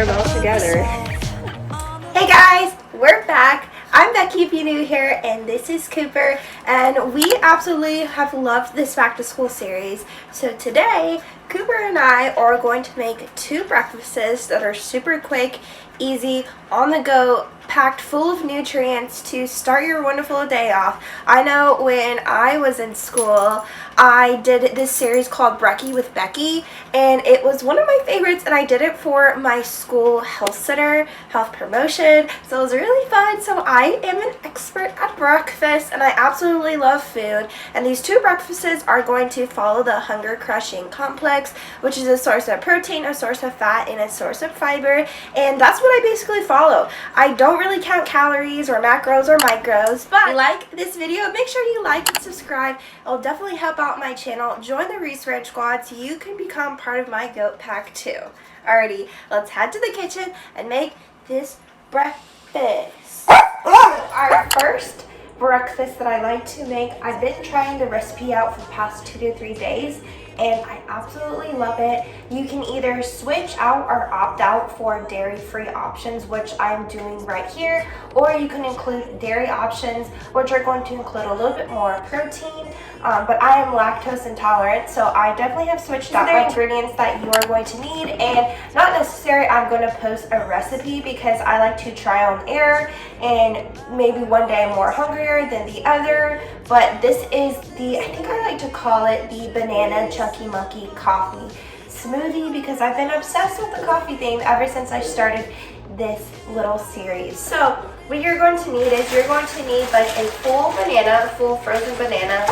pair them all together. Hey guys, we're back. I'm Becky if you're new here, and this is Cooper, and we absolutely have loved this back to school series. So today, Cooper and I are going to make 2 breakfasts that are super quick, easy, on the go, packed full of nutrients to start your wonderful day off. I know when I was in school, I did this series called Brekkie with Becky, and it was one of my favorites, and I did it for my school health center, health promotion, so it was really fun. So I am an expert at breakfast, and I absolutely love food, and these 2 breakfasts are going to follow the hunger crushing complex, which is a source of protein, a source of fat, and a source of fiber, and that's what I basically follow. I don't really count calories or macros or micros, but if you like this video, make sure you like and subscribe. It'll definitely help out my channel. Join the research squad so you can become part of my goat pack too. Alrighty, let's head to the kitchen and make this breakfast. Our first breakfast that I like to make, I've been trying the recipe out for the past 2 to 3 days, and I absolutely love it. You can either switch out or opt out for dairy-free options, which I'm doing right here, or you can include dairy options, which are going to include a little bit more protein, but I am lactose intolerant, so I definitely have switched out my ingredients that you are going to need, and not necessary I'm going to post a recipe because I like to try on air, and maybe one day I'm more hungrier than the other, but this is the, I think I like to call it the Banana Chunky Monkey Coffee Smoothie because I've been obsessed with the coffee theme ever since I started this little series. So what you're going to need is you're going to need like a full banana, full frozen banana.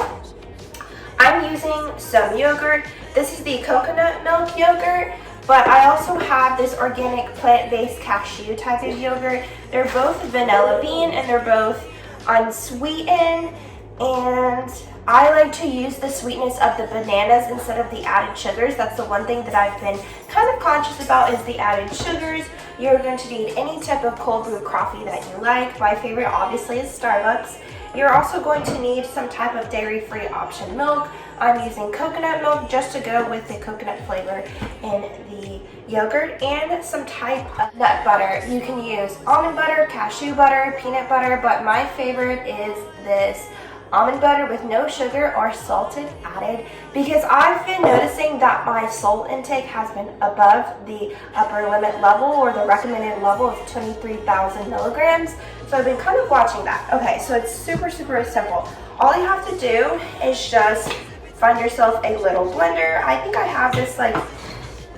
I'm using some yogurt. This is the coconut milk yogurt, but I also have this organic plant-based cashew type of yogurt. They're both vanilla bean and they're both unsweetened, and I like to use the sweetness of the bananas instead of the added sugars. That's the one thing that I've been kind of conscious about is the added sugars. You're going to need any type of cold brew coffee that you like. My favorite obviously is Starbucks. You're also going to need some type of dairy-free option milk. I'm using coconut milk just to go with the coconut flavor in the yogurt, and some type of nut butter. You can use almond butter, cashew butter, peanut butter, but my favorite is this almond butter with no sugar or salted added because I've been noticing that my salt intake has been above the upper limit level or the recommended level of 23,000 milligrams. So I've been kind of watching that. Okay, so it's super simple. All you have to do is just find yourself a little blender. I think I have this like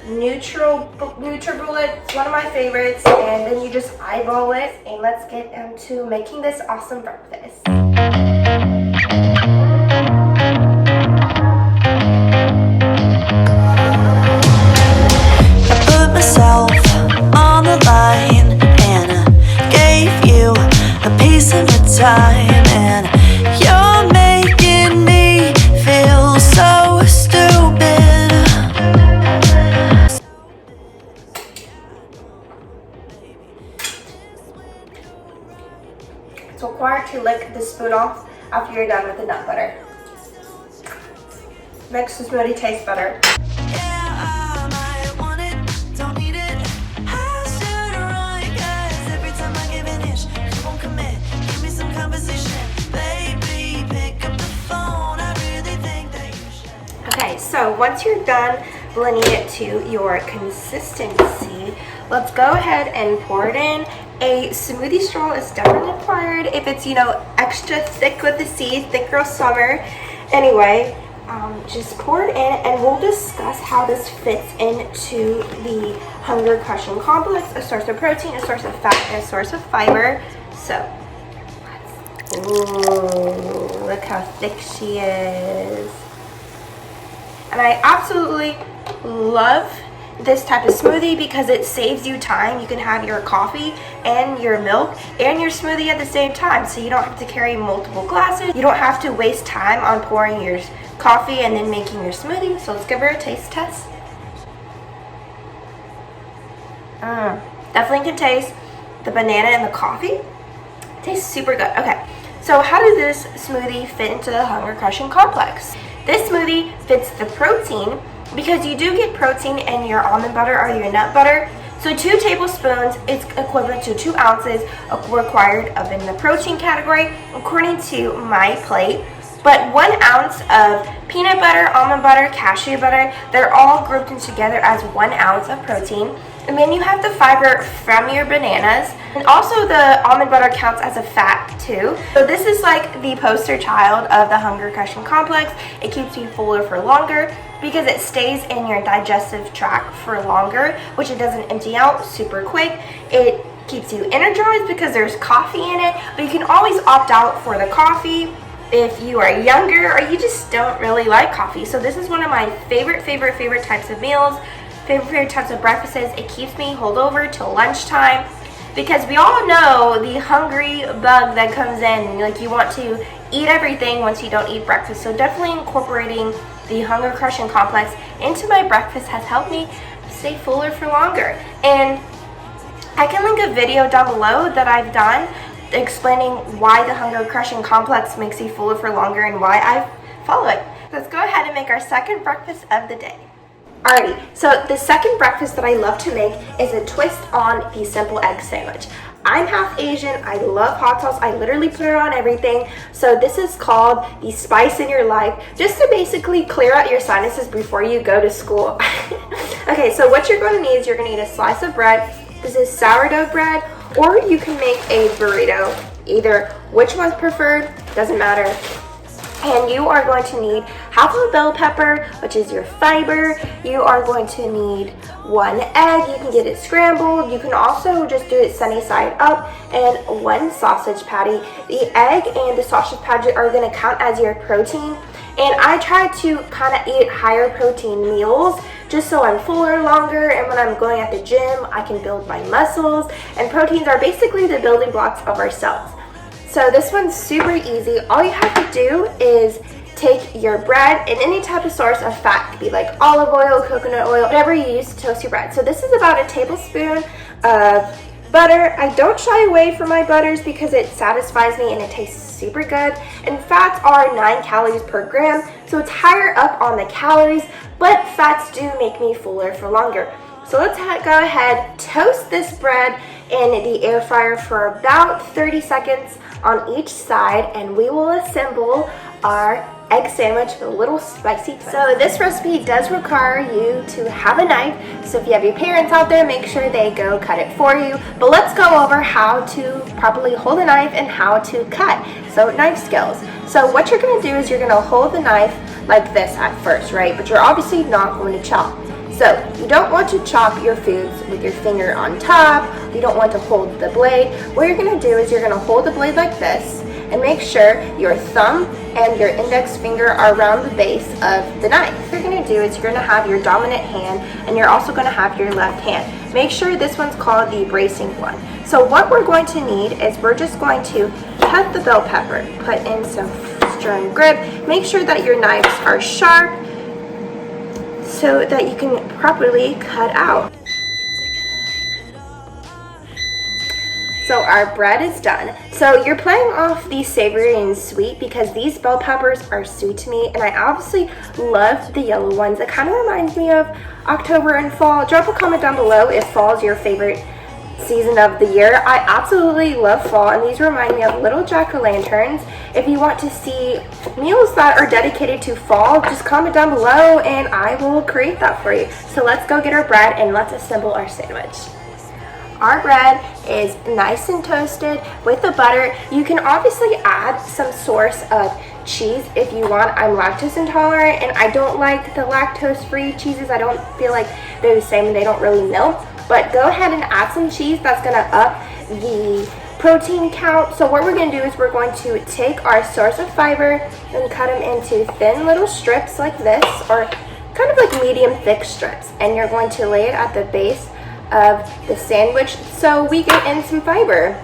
NutriBullet, it's one of my favorites, and then you just eyeball it, and let's get into making this awesome breakfast. I put myself on the line and I gave you a piece of my time, and you're making me feel so stupid. It's required to lick the spoon off after you're done with the nut butter. Makes the smoothie taste better. Okay, so once you're done blending it to your consistency, let's go ahead and pour it in. A smoothie straw is definitely required if it's, you know, extra thick with the seeds, thick girl summer. Anyway, just pour it in, and we'll discuss how this fits into the hunger crushing complex, a source of protein, a source of fat, and a source of fiber. So, ooh, look how thick she is. And I absolutely love this type of smoothie because it saves you time. You can have your coffee and your milk and your smoothie at the same time, so you don't have to carry multiple glasses. You don't have to waste time on pouring your coffee and then making your smoothie. So let's give her a taste test. Definitely can taste the banana and the coffee. It tastes super good. Okay, so how does this smoothie fit into the hunger crushing complex? This smoothie fits the protein because you do get protein in your almond butter or your nut butter. So 2 tablespoons is equivalent to 2 ounces required of in the protein category according to my plate. But 1 ounce of peanut butter, almond butter, cashew butter, they're all grouped in together as 1 ounce of protein. And then you have the fiber from your bananas. And also the almond butter counts as a fat too. So this is like the poster child of the hunger crushing complex. It keeps you fuller for longer because it stays in your digestive tract for longer, which it doesn't empty out super quick. It keeps you energized because there's coffee in it, but you can always opt out for the coffee if you are younger or you just don't really like coffee. So this is one of my favorite types of meals, favorite types of breakfasts. It keeps me hold over till lunchtime because we all know the hungry bug that comes in, like you want to eat everything once you don't eat breakfast. So definitely incorporating the hunger crushing complex into my breakfast has helped me stay fuller for longer. And I can link a video down below that I've done explaining why the hunger crushing complex makes you fuller for longer and why I follow it. Let's go ahead and make our second breakfast of the day. Alrighty, so the second breakfast that I love to make is a twist on the simple egg sandwich. I'm half Asian, I love hot sauce, I literally put it on everything. So this is called the spice in your life, just to basically clear out your sinuses before you go to school. Okay, so what you're going to need is you're going to need a slice of bread. This is sourdough bread, or you can make a burrito. Either which one's preferred, doesn't matter. And you are going to need half of a bell pepper, which is your fiber. You are going to need 1 egg. You can get it scrambled. You can also just do it sunny side up, and 1 sausage patty. The egg and the sausage patty are going to count as your protein. And I try to kind of eat higher protein meals just so I'm fuller longer, and when I'm going at the gym, I can build my muscles. And proteins are basically the building blocks of our cells. So this one's super easy. All you have to do is take your bread and any type of source of fat. It could be like olive oil, coconut oil, whatever you use to toast your bread. So this is about a tablespoon of butter. I don't shy away from my butters because it satisfies me and it tastes super good. And fats are 9 calories per gram, so it's higher up on the calories, but fats do make me fuller for longer. So let's go ahead, toast this bread in the air fryer for about 30 seconds on each side, and we will assemble our egg sandwich with a little spicy twist. So this recipe does require you to have a knife, so if you have your parents out there, make sure they go cut it for you. But let's go over how to properly hold a knife and how to cut. So knife skills. So what you're going to do is you're going to hold the knife like this at first, right? But you're obviously not going to chop. So you don't want to chop your foods with your finger on top. You don't want to hold the blade. What you're going to do is you're going to hold the blade like this and make sure your thumb and your index finger are around the base of the knife. What you're going to do is you're going to have your dominant hand and you're also going to have your left hand. Make sure this one's called the bracing one. So what we're going to need is we're just going to cut the bell pepper, put in some stern grip, make sure that your knives are sharp so that you can properly cut out. So our bread is done. So you're playing off the savory and sweet because these bell peppers are sweet to me, and I obviously love the yellow ones. It kind of reminds me of October and fall. Drop a comment down below if fall is your favorite season of the year. I absolutely love fall, and these remind me of little jack-o'-lanterns. If you want to see meals that are dedicated to fall, just comment down below and I will create that for you. So let's go get our bread and let's assemble our sandwich. Our bread is nice and toasted with the butter. You can obviously add some source of cheese if you want. I'm lactose intolerant and I don't like the lactose-free cheeses. I don't feel like they're the same and they don't really melt. But go ahead and add some cheese. That's going to up the protein count. So what we're going to do is we're going to take our source of fiber and cut them into thin little strips like this, or kind of like medium thick strips. And you're going to lay it at the base of the sandwich so we get in some fiber.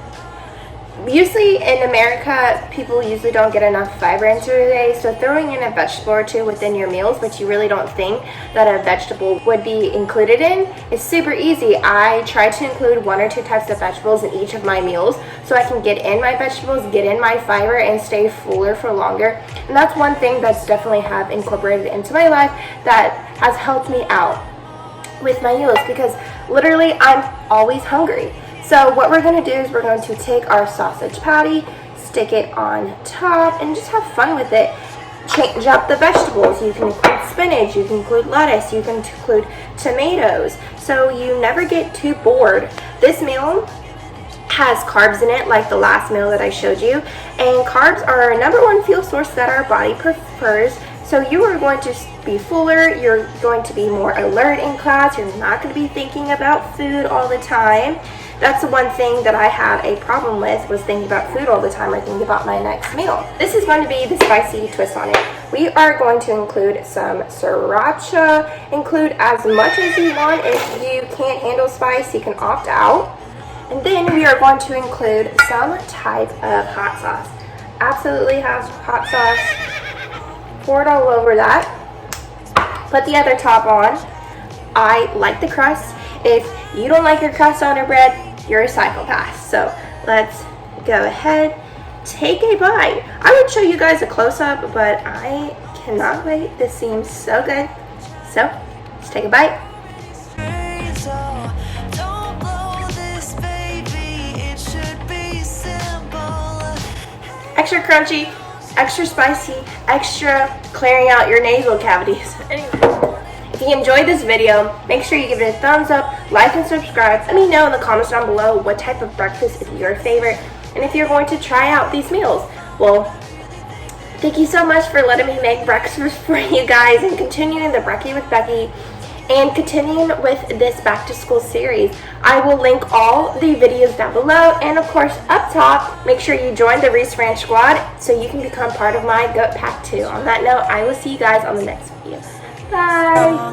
Usually in America, people usually don't get enough fiber into their day, so throwing in a vegetable or two within your meals, but you really don't think that a vegetable would be included in, is super easy. I try to include 1 or 2 types of vegetables in each of my meals so I can get in my vegetables, get in my fiber, and stay fuller for longer. And that's one thing that's definitely have incorporated into my life that has helped me out with my meals, because literally I'm always hungry. So what we're going to do is we're going to take our sausage patty, stick it on top, and just have fun with it. Change up the vegetables. You can include spinach, you can include lettuce, you can include tomatoes, so you never get too bored. This meal has carbs in it, like the last meal that I showed you, and carbs are our number one fuel source that our body prefers. So you are going to be fuller, you're going to be more alert in class, you're not going to be thinking about food all the time. That's the one thing that I had a problem with, was thinking about food all the time or thinking about my next meal. This is going to be the spicy twist on it. We are going to include some sriracha. Include as much as you want. If you can't handle spice, you can opt out. And then we are going to include some type of hot sauce. Absolutely have hot sauce. Pour it all over that. Put the other top on. I like the crust. If you don't like your crust on your bread, you're a psychopath. So let's go ahead, take a bite. I would show you guys a close-up, but I cannot wait. This seems so good. So let's take a bite. Extra crunchy, extra spicy, extra clearing out your nasal cavities. Anyway, if you enjoyed this video, make sure you give it a thumbs up, like and subscribe. Let me know in the comments down below what type of breakfast is your favorite and if you're going to try out these meals. Well, thank you so much for letting me make breakfast for you guys and continuing the Brekkie with Becky and continuing with this back to school series. I will link all the videos down below, and of course up top, make sure you join the Reese Ranch squad so you can become part of my Goat Pack too. On that note, I will see you guys on the next video. Bye!